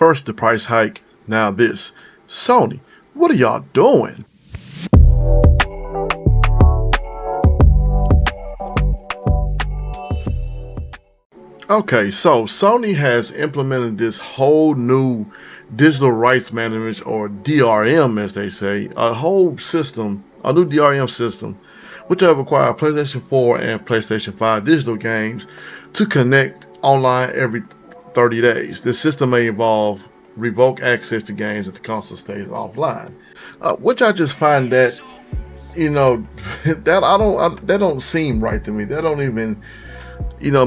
First the price hike, now this. Sony, what are y'all doing? Okay, so Sony has implemented this whole new digital rights management, or DRM as they say, a whole system, a new DRM system, which will require PlayStation 4 and PlayStation 5 digital games to connect online every 30 days. This system may involve revoke access to games if the console stays offline, which I just find that, that don't seem right to me. That don't even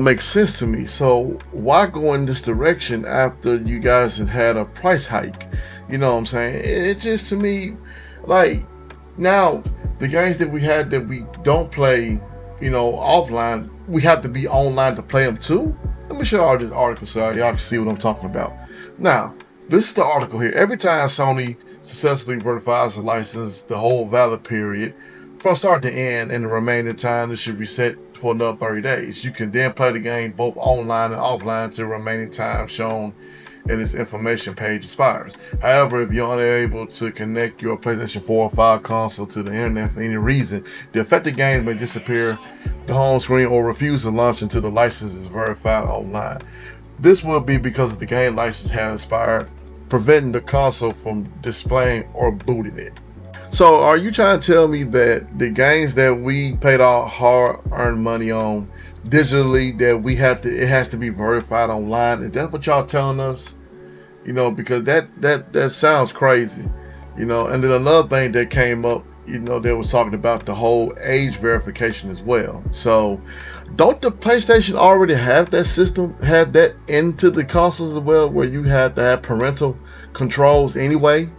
makes sense to me. So why go in this direction after you guys had a price hike? You know what I'm saying? It just, to me, like, now the games that we had that we don't play, offline, we have to be online to play them too. Let me show y'all this article so y'all can see what I'm talking about. Now, this is the article here. Every time Sony successfully verifies a license, the whole valid period from start to end, and the remaining time it should reset for another 30 days. You can then play the game both online and offline till the remaining time shown in its information page expires. However, if you're unable to connect your PlayStation 4 or 5 console to the internet for any reason, the affected games may disappear the home screen or refuse to launch until the license is verified online. This will be because the game license has expired, preventing the console from displaying or booting it. So are you trying to tell me that the games that we paid our hard-earned money on digitally, that it has to be verified online? Is that what y'all telling us? Because that sounds crazy. And then another thing that came up, they was talking about the whole age verification as well. So don't the PlayStation already have that system, have that into the consoles as well, where you have to have parental controls anyway?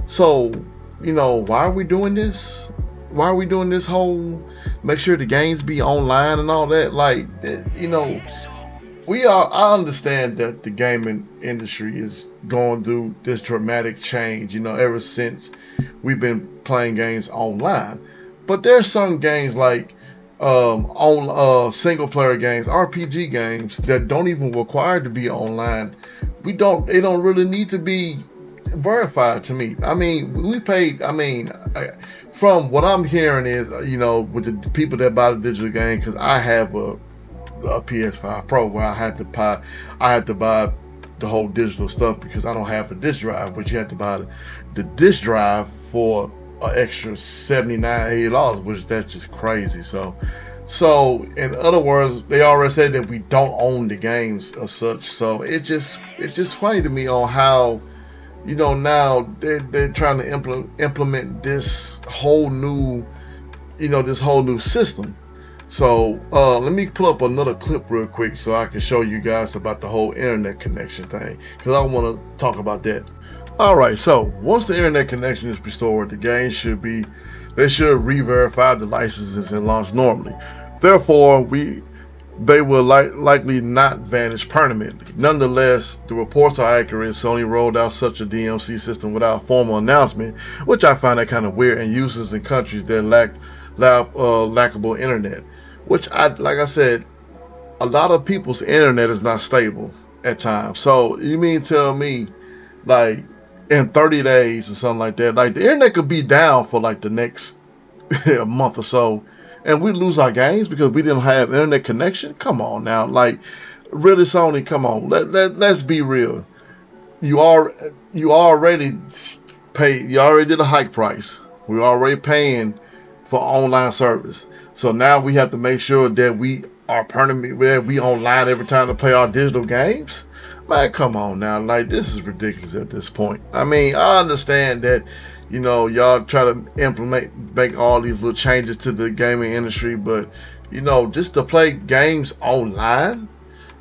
So why are we doing this? Why are we doing this whole make sure the games be online and all that? Like, I understand that the gaming industry is going through this dramatic change, ever since we've been playing games online. But there's some games like single player games, RPG games, that don't even require to be online. They don't really need to be verified to me. I mean, we paid, from what I'm hearing is, with the people that buy the digital game, because I have a PS5 Pro where I had to buy the whole digital stuff because I don't have a disc drive, but you had to buy the disc drive for an extra $79, $80, which that's just crazy. So in other words, they already said that we don't own the games as such. So it's just funny to me on how, now they're trying to implement this whole new, this whole new system. So let me pull up another clip real quick so I can show you guys about the whole internet connection thing, because I want to talk about that. All right, so once the internet connection is restored, the game should re-verify the licenses and launch normally. Therefore, they will likely not vanish permanently. Nonetheless, the reports are accurate. Sony rolled out such a DMC system without formal announcement, which I find that kind of weird, and uses in countries that lack lackable internet. Which, like I said, a lot of people's internet is not stable at times. So you mean tell me, like, in 30 days or something like that, like the internet could be down for like the next a month or so, and we lose our games because we didn't have internet connection? Come on now, like, really, Sony, come on. Let's be real. You already did a hike price. We're already paying for online service. So now we have to make sure that we are online every time to play our digital games. Man, come on now. Like, this is ridiculous at this point. I mean, I understand that, y'all try to make all these little changes to the gaming industry, but, just to play games online,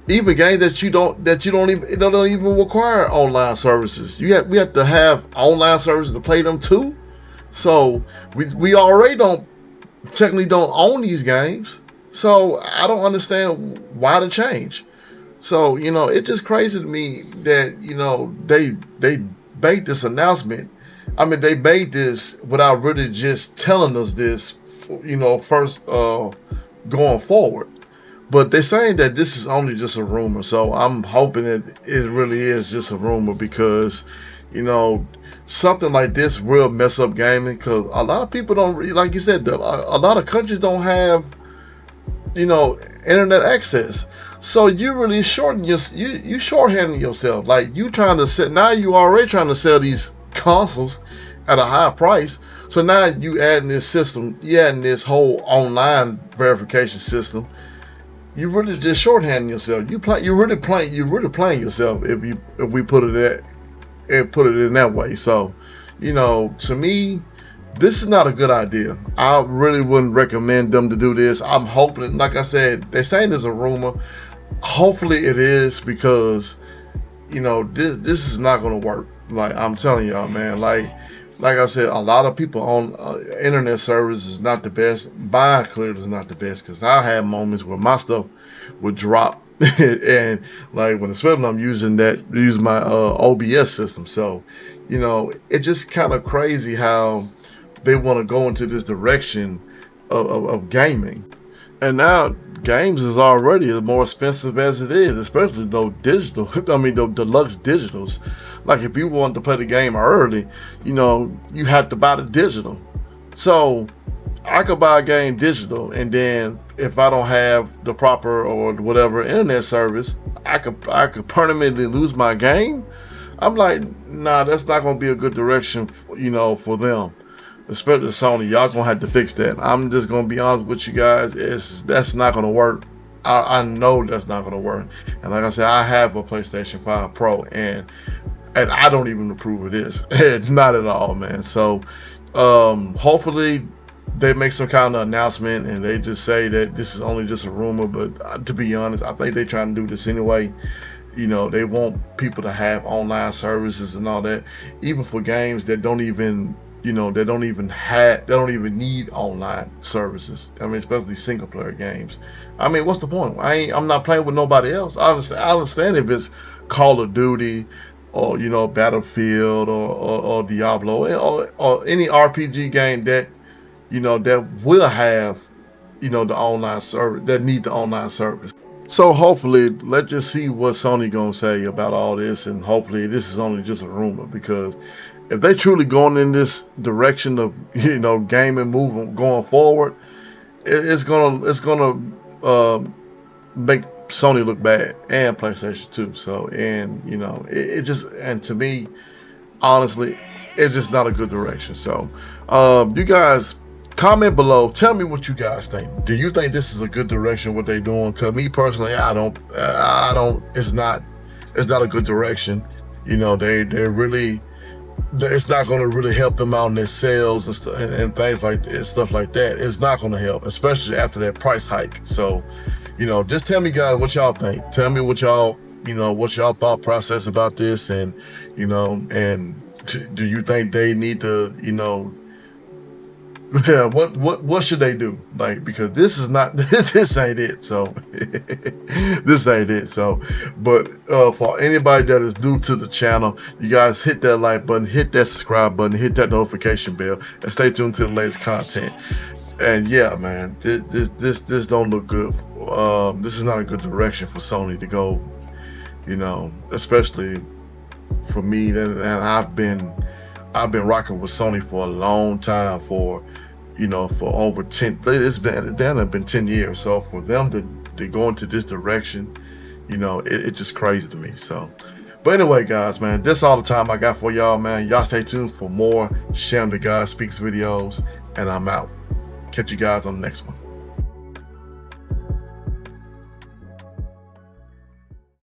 even games that don't even require online services. We have to have online services to play them too. So we already technically don't own these games. So I don't understand why the change. So, it's just crazy to me that, they made this announcement. I mean, they made this without really just telling us this, first going forward. But they're saying that this is only just a rumor, so I'm hoping that it really is just a rumor, because, you know, something like this will mess up gaming, because a lot of people don't, like you said, a lot of countries don't have, you know, internet access. So you really you shorthanding yourself. Like, you trying to set, now you already trying to sell these consoles at a high price. So now you adding this system, you adding this whole online verification system. You really just shorthanding yourself. You're really playing yourself if we put it in that way. So, you know, to me, this is not a good idea. I really wouldn't recommend them to do this. I'm hoping, like I said, they're saying there's a rumor. Hopefully it is, because, you know, this is not going to work. Like, I'm telling y'all, man, like I said, a lot of people on internet service is not the best. Buying clear is not the best, because I have moments where my stuff would drop, and like when especially I'm using my OBS system. So, you know, it's just kind of crazy how they want to go into this direction of gaming. And now games is already more expensive as it is, especially those digital. I mean, the deluxe digitals. Like, if you want to play the game early, you know, you have to buy the digital. So I could buy a game digital, and then if I don't have the proper or whatever internet service, I could permanently lose my game. I'm like, nah, that's not going to be a good direction, you know, for them. Especially Sony, y'all gonna have to fix that. I'm just gonna be honest with you guys. That's not gonna work. I know that's not gonna work. And like I said, I have a PlayStation 5 Pro, and I don't even approve of this. Not at all, man. So hopefully they make some kind of announcement and they just say that this is only just a rumor. But to be honest, I think they're trying to do this anyway. You know, they want people to have online services and all that, even for games that don't even, you know, they don't even need online services. I mean, especially single player games. I mean, what's the point? I'm not playing with nobody else. I understand if it's Call of Duty or, you know, Battlefield or Diablo or any RPG game that, you know, that will have, you know, the online service, that need the online service. So hopefully, let's just see what Sony gonna say about all this, and hopefully this is only just a rumor, because if they truly going in this direction of, you know, gaming moving going forward, it's gonna make Sony look bad, and PlayStation too. So, and you know, it just, and to me, honestly, it's just not a good direction. So, you guys comment below. Tell me what you guys think. Do you think this is a good direction, what they're doing? Because me personally, I don't. It's not a good direction. You know, they're really. It's not going to really help them out in their sales and things like stuff like that. It's not going to help, especially after that price hike. So, you know, just tell me, guys, what y'all think. Tell me what y'all, you know, what y'all thought process about this, and, you know, and do you think they need to, you know, yeah, what should they do? Like, because this is not, this ain't it. So this ain't it. So, but for anybody that is new to the channel, you guys hit that like button, hit that subscribe button, hit that notification bell, and stay tuned to the latest content. And yeah, man, this don't look good. This is not a good direction for Sony to go. You know, especially for me, and I've been rocking with Sony for a long time, for, you know, for over 10, it's been 10 years. So for them to go into this direction, you know, it's just crazy to me. So, but anyway, guys, man, that's all the time I got for y'all, man. Y'all stay tuned for more Sham the God Speaks videos, and I'm out. Catch you guys on the next one.